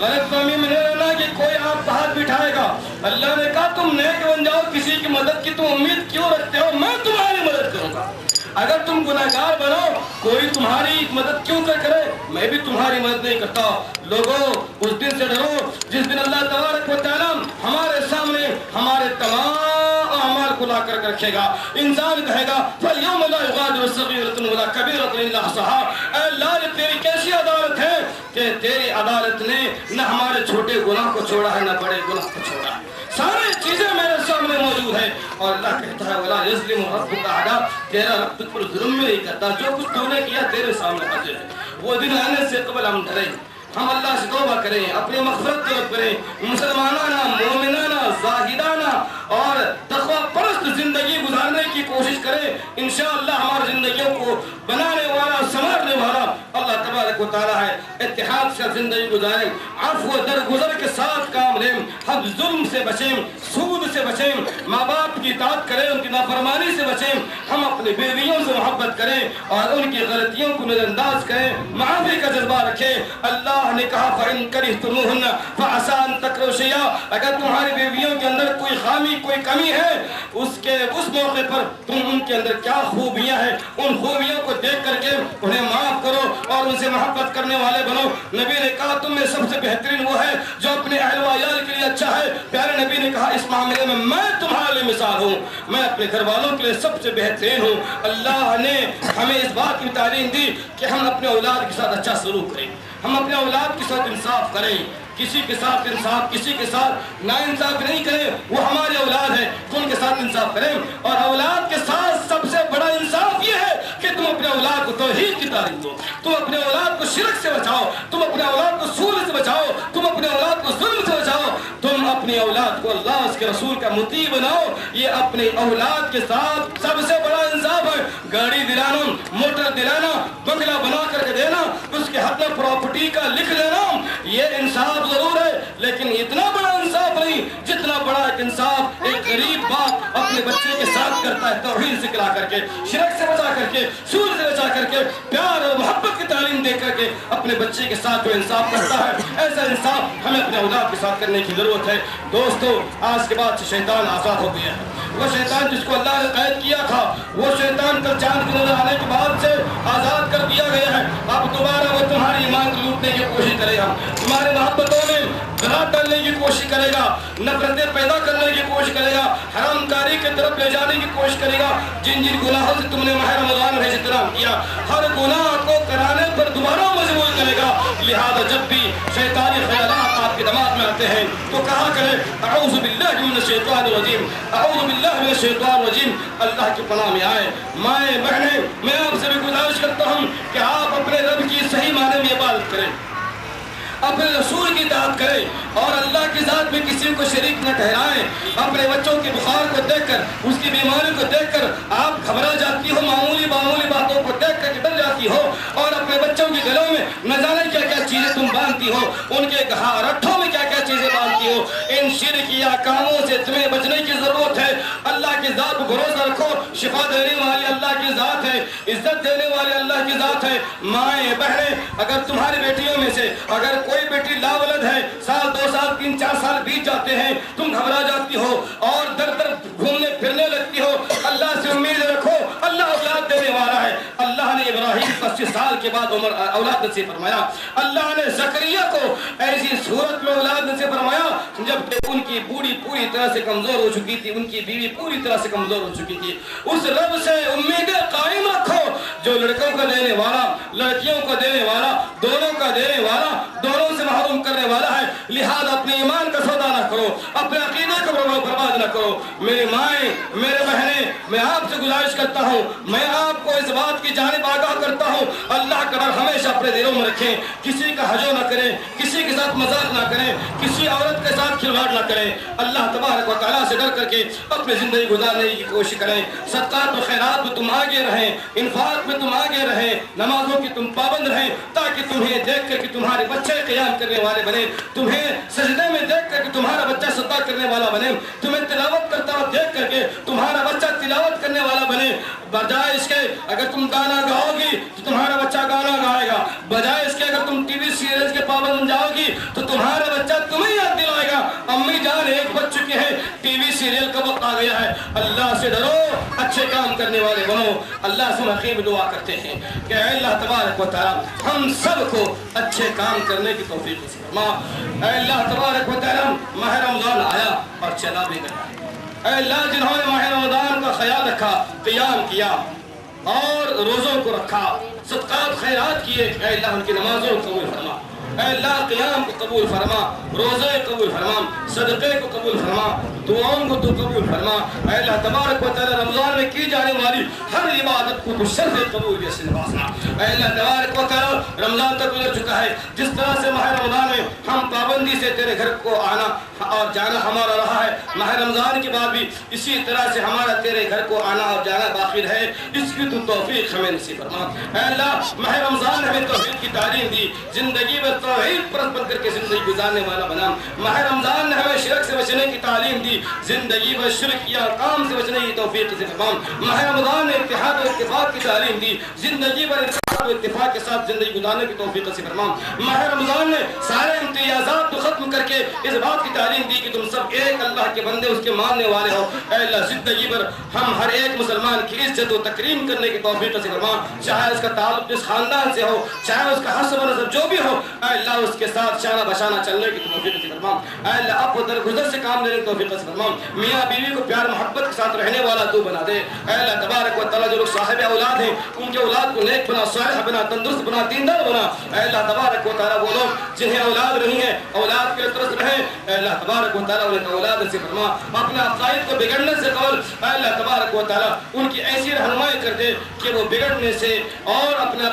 غلط فہمی میں نہیں رہنا کہ کوئی آپ کا ہاتھ بٹھائے گا۔ اللہ نے کہا تم نیک بن جاؤ، کسی کی مدد کی تم امید کیوں رکھتے ہو؟ میں تمہاری مدد کروں گا، اگر تم گناہگار بنو کوئی تمہاری مدد کیوں کرے؟ میں بھی تمہاری مدد نہیں کرتا۔ لوگوں اس دن سے ڈرو جس دن اللہ تبارک و تعالیٰ ہمارے سامنے ہمارے تمام اعمال کو لا کر رکھے گا۔ انسان کہے گا فَالْيَوْمَ لَا يُغَادِرُ صَغِيرَةً وَلَا كَبِيرَةً إِلَّا أَحْصَاهَا۔ اے اللہ یہ تیری کیسی عدالت ہے کہ تیری عدالت نے نہ ہمارے چھوٹے گناہ کو چھوڑا ہے نہ بڑے گناہ کو چھوڑا ہے، ساری چیزیں میرے سامنے موجود ہیں۔ اور اللہ کہتا ہے وَلَا يَظْلِمُ رَبُّكَ أَحَدًا، تیرا رب تجھ پر ظلم نہیں کرتا، جو کچھ تو نے کیا تیرے سامنے حاضر ہے۔ وہ دن آنے سے قبل ہم ڈریں، ہم اللہ سے توبہ کریں، اپنی مغفرت طلب کریں، مسلمانانہ، مومنانہ، زاہدانہ اور تقوی پرست زندگی گزارنے کی کوشش کریں۔ انشاءاللہ ہماری زندگیوں کو بنانے والا، سنوارنے والا اللہ تبارک و تعالیٰ ہے۔ اتحاد سے زندگی گزاریں، عفو درگزر کے ساتھ کام لیں، ہم ظلم سے بچیں، سود سے بچیں، ماں باپ کی اطاعت کریں، ان کی نافرمانی سے بچیں، ہم اپنی بیویوں سے محبت کریں اور ان کی غلطیوں کو نظر انداز کریں، معافی کا جذبہ رکھیں۔ اللہ نے کہا فَإِن كَرِهْتُمُوهُنَّ فَعَسَىٰ أَن تَكْرَهُوا شَيْئًا، اگر تمہاری بیویوں کے اندر کوئی خامی، کوئی کمی ہے، اس موقع پر تم ان کے اندر کیا خوبیاں ہیں ان خوبیوں کو دیکھ کر کے انہیں معاف کرو اور ان سے محبت کرنے والے بنو۔ نبی نے کہا تم میں سب سے بہترین وہ ہے جو اپنے اہل و عیال کے لیے اچھا ہے۔ پیارے نبی نے کہا اس معاملے میں تمہارے لیے مثال ہوں، میں اپنے گھر والوں کے لیے سب سے بہترین ہوں۔ اللہ نے ہمیں اس بات کی تعلیم دی کہ ہم اپنے اولاد کے ساتھ اچھا سلوک کریں، ہم اپنے اولاد کے ساتھ انصاف کریں، کسی کے ساتھ انصاف، کسی کے ساتھ نا انصاف نہیں کریں۔ وہ ہماری اولاد ہے تو ان کے ساتھ انصاف کریں، اور اولاد کے ساتھ سب سے بڑا انصاف یہ ہے کہ تم اپنے اولاد کو توحید کی تعلیم دو، تم اپنے اولاد کو شرک سے بچاؤ، تم اپنے اولاد کو سود سے بچاؤ، تم اپنے اولاد کو ظلم سے بچاؤ، تم اپنی اولاد کو اللہ اس کے رسول کا مطیع بناؤ۔ یہ اپنی اولاد کے ساتھ سب سے بڑا انصاف ہے۔ گاڑی دلانا، موٹر دلانا، بنگلہ بنا کر کے دینا، اس کے حق میں پراپرٹی کا لکھ لینا، یہ انصاف ضرور ہے، لیکن اتنا بڑا انصاف نہیں جتنا بڑا ایک انصاف ایک غریب باپ اپنے بچے کے ساتھ کرتا ہے، توحید سے کلا کر کے، شرک سے بچا کر کے، سود سے بچا کر کے، پیار اور محبت کی تعلیم دے کر کے اپنے بچے کے ساتھ جو انصاف کرتا ہے، ایسا انصاف ہمیں اپنے اولاد کے ساتھ کرنے کی ضرورت ہے۔ دوستو آج کے بعد سے شیطان آزاد ہو گیا ہے۔ وہ شیطان جس کو اللہ نے قید کیا تھا، وہ شیطان کل چاند کے نظر آنے کے بعد سے آزاد کر دیا گیا ہے۔ اب دوبارہ وہ تمہاری ایمان کو لوٹنے کی کوشش کرے گا، تمہارے محبتوں میں دراڑ ڈالنے کی کوشش کرے گا، نفرتیں پیدا کرنے کی کوشش کرے گا، حرام کاری کی طرف لے جانے کی کوشش کرے گا۔ جن جن گناہوں سے تم نے ماہ رمضان میں اجتناب کیا، ہر گناہ کو کرانے پر دوبارہ مجبور کرے گا۔ لہذا جب بھی شیطانی خیالات آپ کے دماغ میں آتے ہیں تو کہا کرے اعوذ باللہ من الشیطان الرجیم، اعوذ باللہ من الشیطان الرجیم، اللہ کی پناہ میں آئے۔ مائیں بہنیں، میں آپ سے بھی گزارش کرتا ہوں کہ آپ اپنے رب کی صحیح معنی میں عبادت کریں، اپنے رسول کی اطاعت کریں اور اللہ کی ذات میں کسی کو شریک نہ ٹھہرائیں۔ اپنے بچوں کے بخار کو دیکھ کر، اس کی بیماری کو دیکھ کر آپ گھبرا جاتی ہو، معمولی باتوں کو دیکھ کر ڈر جاتی ہو، اور اپنے بچوں کے گلوں میں نہ جانے کیا کیا چیزیں تم باندھتی ہو، ان کے رٹھوں میں کیا کیا چیزیں باندھتی ہو۔ ان شرکیہ کاموں سے تمہیں بچنے کی ضرورت ہے۔ اللہ کی ذات پر بھروسہ رکھو، شفا دینے والی اللہ کی ذات ہے، عزت دینے والی اللہ کی ذات ہے۔ مائیں بہنیں، اگر تمہاری بیٹیوں میں سے اگر کوئی بیٹی لاولد ہے، سال 2 سال 3 4 سال بیت جاتے ہیں، تم گھبرا جاتی ہو اور در در گھومنے پھرنے لگتی ہو، اللہ سے امید رکھو، اللہ اولاد دینے والا ہے۔ اللہ نے ابراہیم 25 سال کے بعد اولاد نصیب فرمایا۔ اللہ نے زکریا کو ایسی صورت میں اولاد نصیب فرمایا جب ان کی بوڑھی پوری طرح سے کمزور ہو چکی تھی، ان کی بیوی پوری طرح سے کمزور ہو چکی تھی۔ اس رب سے امیدیں قائم رکھو جو لڑکوں کو دینے والا، لڑکیوں کو دینے والا، دونوں کا دینے والا، دونوں سے محروم کرنے والا ہے۔ لہذا اپنے ایمان کا سودا نہ کرو، اپنے عقیدے کو برباد نہ کرو۔ میری مائیں، میرے بہنیں، میں آپ سے گزارش کرتا ہوں، میں آپ کو اس بات کی جانب آگاہ کرتا ہوں، اللہ کا ڈر ہمیشہ اپنے دلوں میں رکھیں، کسی کا حجو نہ کریں، کسی کے ساتھ مذاق نہ کریں، کسی عورت کے ساتھ کھلواڑ نہ کریں۔ اللہ تبارک و تعالیٰ سے ڈر کر کے اپنی زندگی گزارنے کی کوشش کریں۔ صدقات و خیرات میں تم آگے رہیں، انفاق میں تم آگے رہیں، نمازوں کی تم پابند رہیں، تاکہ تمہیں دیکھ کر کہ تمہارے بچے قیام کرنے والے بنے، تمہیں سجدے میں دیکھ کر کہ تمہارا بچہ سجدہ کرنے والا بنے، تمہیں تلاوت کرتا ہوا دیکھ کر کے تمہارا بچہ تلاوت کرنے والا بنے۔ بجائے اس کے اگر تم گانا گاؤ گی تو تمہارا بچہ گانا گائے گا، بجائے اس کے اگر تم ٹی وی سیریز کے پابند بن جاؤ گی تو تمہارا بچہ تمہیں یاد دلائے گا امی جان ایک بج چکے ہیں، ٹی وی سیریل کا وقت آ گیا ہے اللہ سے ڈرو اچھے کام کرنے والے بنو. اللہ سے حقیق دعا کرتے ہیں کہ اے اللہ تبارک و تعالی ہم سب کو اچھے کام کرنے کی توفیق نصیب فرما. اے اللہ تبارک و تعالی ماہ رمضان آیا اور چلا بھی گیا. اے اللہ جنہوں نے ماہ رمضان کا خیال رکھا, قیام کیا اور روزوں کو رکھا, صدقات خیرات کیے, اے اللہ ان کی نمازوں کو قبول فرما. اے اللہ قیام کو قبول فرما, روزے قبول فرما, صدقے کو قبول فرما, دعاؤں کو تو قبول فرما. اے اللہ تبارک و تعالی رمضان میں کی جانے والی ہر عبادت کو شرف قبول سے نوازنا. اے اللہ تبارک و تعالی رمضان تک گزر چکا ہے, جس طرح سے ماہ رمضان میں ہم پابندی سے تیرے گھر کو آنا اور جانا ہمارا رہا ہے, ماہ رمضان کے بعد بھی اسی طرح سے ہمارا تیرے گھر کو آنا اور جانا باقی رہے, اس کی تو توفیق ہمیں نصیب فرما. اے اللہ ماہ رمضان ہمیں توحید کی تعلیم دی, زندگی میں توحید پرست بن کر کے زندگی گزارنے والا بنا. ماہ رمضان نے ہمیں شرک سے بچنے کی تعلیم دی, زندگی میں شرک یا کام سے بچنے کی توفیق نصیب فرما. ماہ رمضان نے اتحاد و اتفاق کی تعلیم دی, زندگی میں اتحاد و اتفاق کے ساتھ زندگی گزارنے کی توفیق نصیب فرما. ماہ رمضان نے سارے امتیازات کو ختم کر کے اس بات کی تعلیم دی کہ تم سب ایک اللہ کے بندے, اس کے ماننے والے ہو. اے اللہ زندگی پر ہم ہر ایک مسلمان کی عزت و تکریم کرنے کی توفیق نصیب فرما, چاہے اس کا تعلق جس خاندان سے ہو, چاہے اس کا حسب و نسب جو بھی ہو. اے اللہ اس کے ساتھ شانہ بشانہ چلنے کی توفیق نصیب فرما. اے اللہ اب درگزر سے کام لینے کی توفیق نصیب فرما. میاں بیوی کو پیار محبت کے ساتھ رہنے والا تو بنا دے. اے اللہ تبارک و تعالی جو لوگ صاحب اولاد ہیں ان کے اولاد کو نیک بنا, صالح بنا, تندرست بنا, دیندار بنا. اے اللہ تبارک و تعالی وہ لوگ جنہیں اولاد نہیں ہے اولاد کے ترس رہے, اے اللہ تبارک و تعالی انہیں اولاد نصیب فرما. اپنے عقائد کو بگڑنے سے قبل اے اللہ تبارک و تعالی ان کی ایسی رہنمائی کر دے کہ وہ بگڑنے سے اور اپنے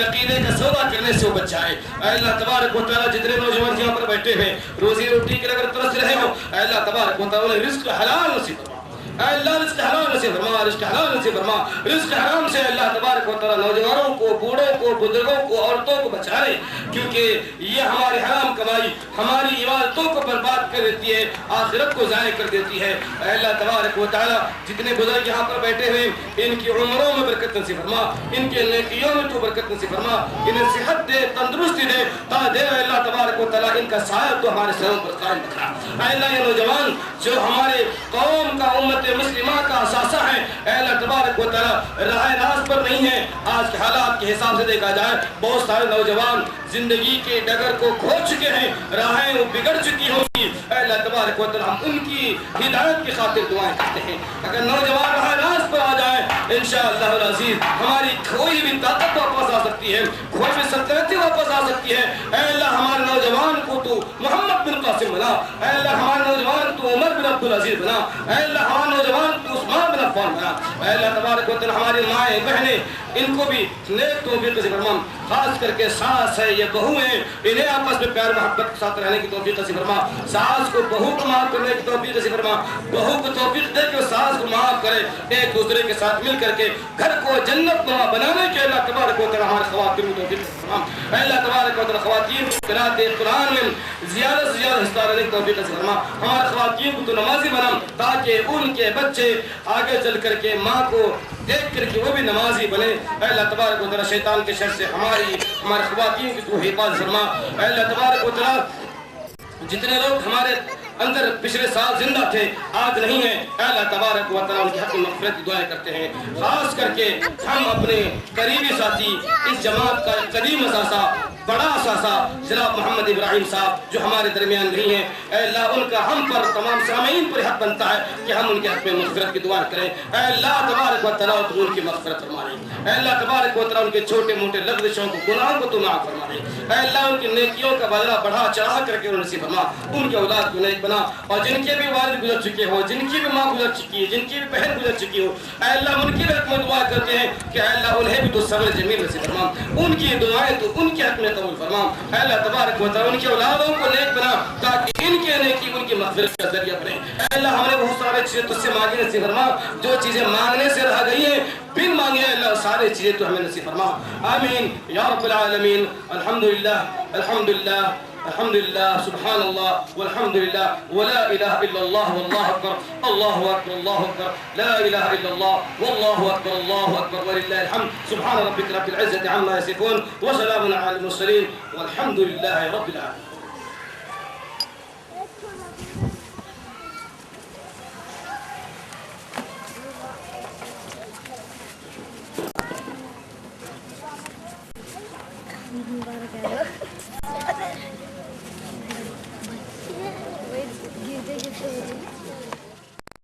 عقیدے کا سودا کرنے سے وہ بچ جائے. اے اللہ تبارک و تعالی جتنے نوجوان یہاں پر بیٹھے ہیں روزی روٹی کے اگر ترس رہے ہو, اے اللہ تبارک و تعالی رزق حلال نصیب فرما. اے اللہ رزق حلال نصیب فرما, رزق حلال نصیب فرما. رزق حرام سے اللہ تبارک و تعالی نوجوانوں کو, بوڑھوں کو, بزرگوں کو, عورتوں کو بچائے, کیونکہ یہ ہماری حرام کمائی ہماری عبادتوں کو برباد کر دیتی ہے, آخرت کو ضائع کر دیتی ہے. اے اللہ تبارک و تعالی جتنے بزرگ یہاں پر بیٹھے ہیں ان کی عمروں میں برکت نصیب فرما, ان کے نیکیوں میں تو برکت نصیب فرما, انہیں صحت دے, تندرستی دے, تا دے. اے اللہ تبارک و تعالی ان کا سایہ تو ہمارے سروں پر قائم رکھنا. اے اللہ یہ نوجوان جو ہمارے قوم کا, امت مسلمہ کا اثاثہ ہے, اے اللہ تبارک و تعالی راہ راست پر نہیں ہے. آج کے حالات کے حساب سے دیکھا جائے بہت سارے نوجوان زندگی کے ڈگر کو کھو چکے ہیں, راہیں وہ بگڑ چکی ہوں گی. اے اللہ تبارک و تعالی ہم ان کی ہدایت کی خاطر دعائیں کرتے ہیں. اگر نوجوان راہ راست پر آ جائے انشاءاللہ العزیز ہماری کھوئی بھی طاقت واپس آ سکتی ہے, کھوئی بھی سلطنت واپس آ سکتی ہے. اے اللہ ہمارے نوجوان کو تو محمد بن قاسم بنا, اے اللہ ہمارے نوجوان کو عمر بن عبدالعزیز بنا, اے اللہ ہمارے نوجوان کو عثمان بن عفان بنا. اے اللہ تبارک و تعالی ہماری مائیں بہنیں ان کو بھی نیک توفیق نصیب فرما, خاص کر کے ساس ہے, یہ بہو ہیں, انہیں آپس میں پیار محبت کے ساتھ رہنے کی توفیق نصیب فرما. ساس کو بہو کو معاف کرنے کی توفیق نصیب فرما, بہو کو توفیق دے کہ ساس کو معاف کرے, ایک دوسرے کے ساتھ مل کر کے گھر کو جنت نما بنانے کے اللہ تبارک و تعالی ہمارے خواتین کو توفیق نصیب فرما. اے اللہ تبارک و تعالی خواتین کو قرات قرآن میں زیادہ سے زیادہ حصہ لینے کی توفیق نصیب فرما. ہمارے خواتین کو تو نمازی بنا تاکہ ان کے بچے آگے چل کر کے ماں کو دیکھ کر کے وہ بھی نمازی بنے. اے اللہ تبارک و تعالی شیطان کے شر سے ہمارے خواتین کی تو حفاظت فرما. اے اللہ تبارک و تعالی جتنے لوگ ہمارے اندر پچھلے سال زندہ تھے آج نہیں ہیں, اے اللہ تبارک و تعالی ان کی حق میں مغفرت کی دعائیں کرتے ہیں. خاص کر کے ہم اپنے قریبی ساتھی اس جماعت کا قدیم اثاثہ, بڑا اثاثہ جناب محمد ابراہیم صاحب جو ہمارے درمیان نہیں ہیں, اے اللہ ان کا ہم پر تمام سامعین پر حق بنتا ہے کہ ہم ان کے حق میں مغفرت کی دعائیں کریں. اے اللہ تبارک و تعالی تو ان کی مغفرت فرمائے. اے اللہ تبارک و تعالی ان کے چھوٹے موٹے لغزشوں کو, گناہوں کو تو معاف فرمائے. اے اللہ ان کی نیکیوں کا بدلہ بڑھا چڑھا کر کے انہیں نصیب فرما. ان کے اولاد کو نیک بنا, اور جن کے بھی والد گزر چکے ہو, جن کی بھی ماں گزر چکی ہے, جن کی بھی بہن گزر چکی ہو, اے اللہ ان کی بھی حق میں دعا کرتے ہیں کہ اے اللہ انہیں بھی تو صبر جمیل نصیب فرما. ان کی دعائیں تو ان کے حق میں قبول فرما. اے اللہ تبارک و تعالی ان کی اولادوں کو نیک بنا تاکہ ان کے نیکی ان کی مغفرت کا ذریعہ بنے. اے اللہ ہم نے بہت سارے چیزیں تجھ سے مانگی نصیب فرما, جو چیزیں مانگنے سے رہ گئی ہیں بن مانگے اللہ سارے چیزیں تو ہمیں نصیب فرما. آمین یا رب العالمین. الحمدللہ الحمدللہ الحمدللہ سبحان اللہ والحمدللہ ولا الہ الا اللہ واللہ اکبر اللہ اکبر اللہ اکبر لا الہ الا اللہ واللہ اکبر وللہ الحمد. سبحان ربک رب العزة عما یصفون وسلام علی المرسلین والحمد للہ رب العالمین.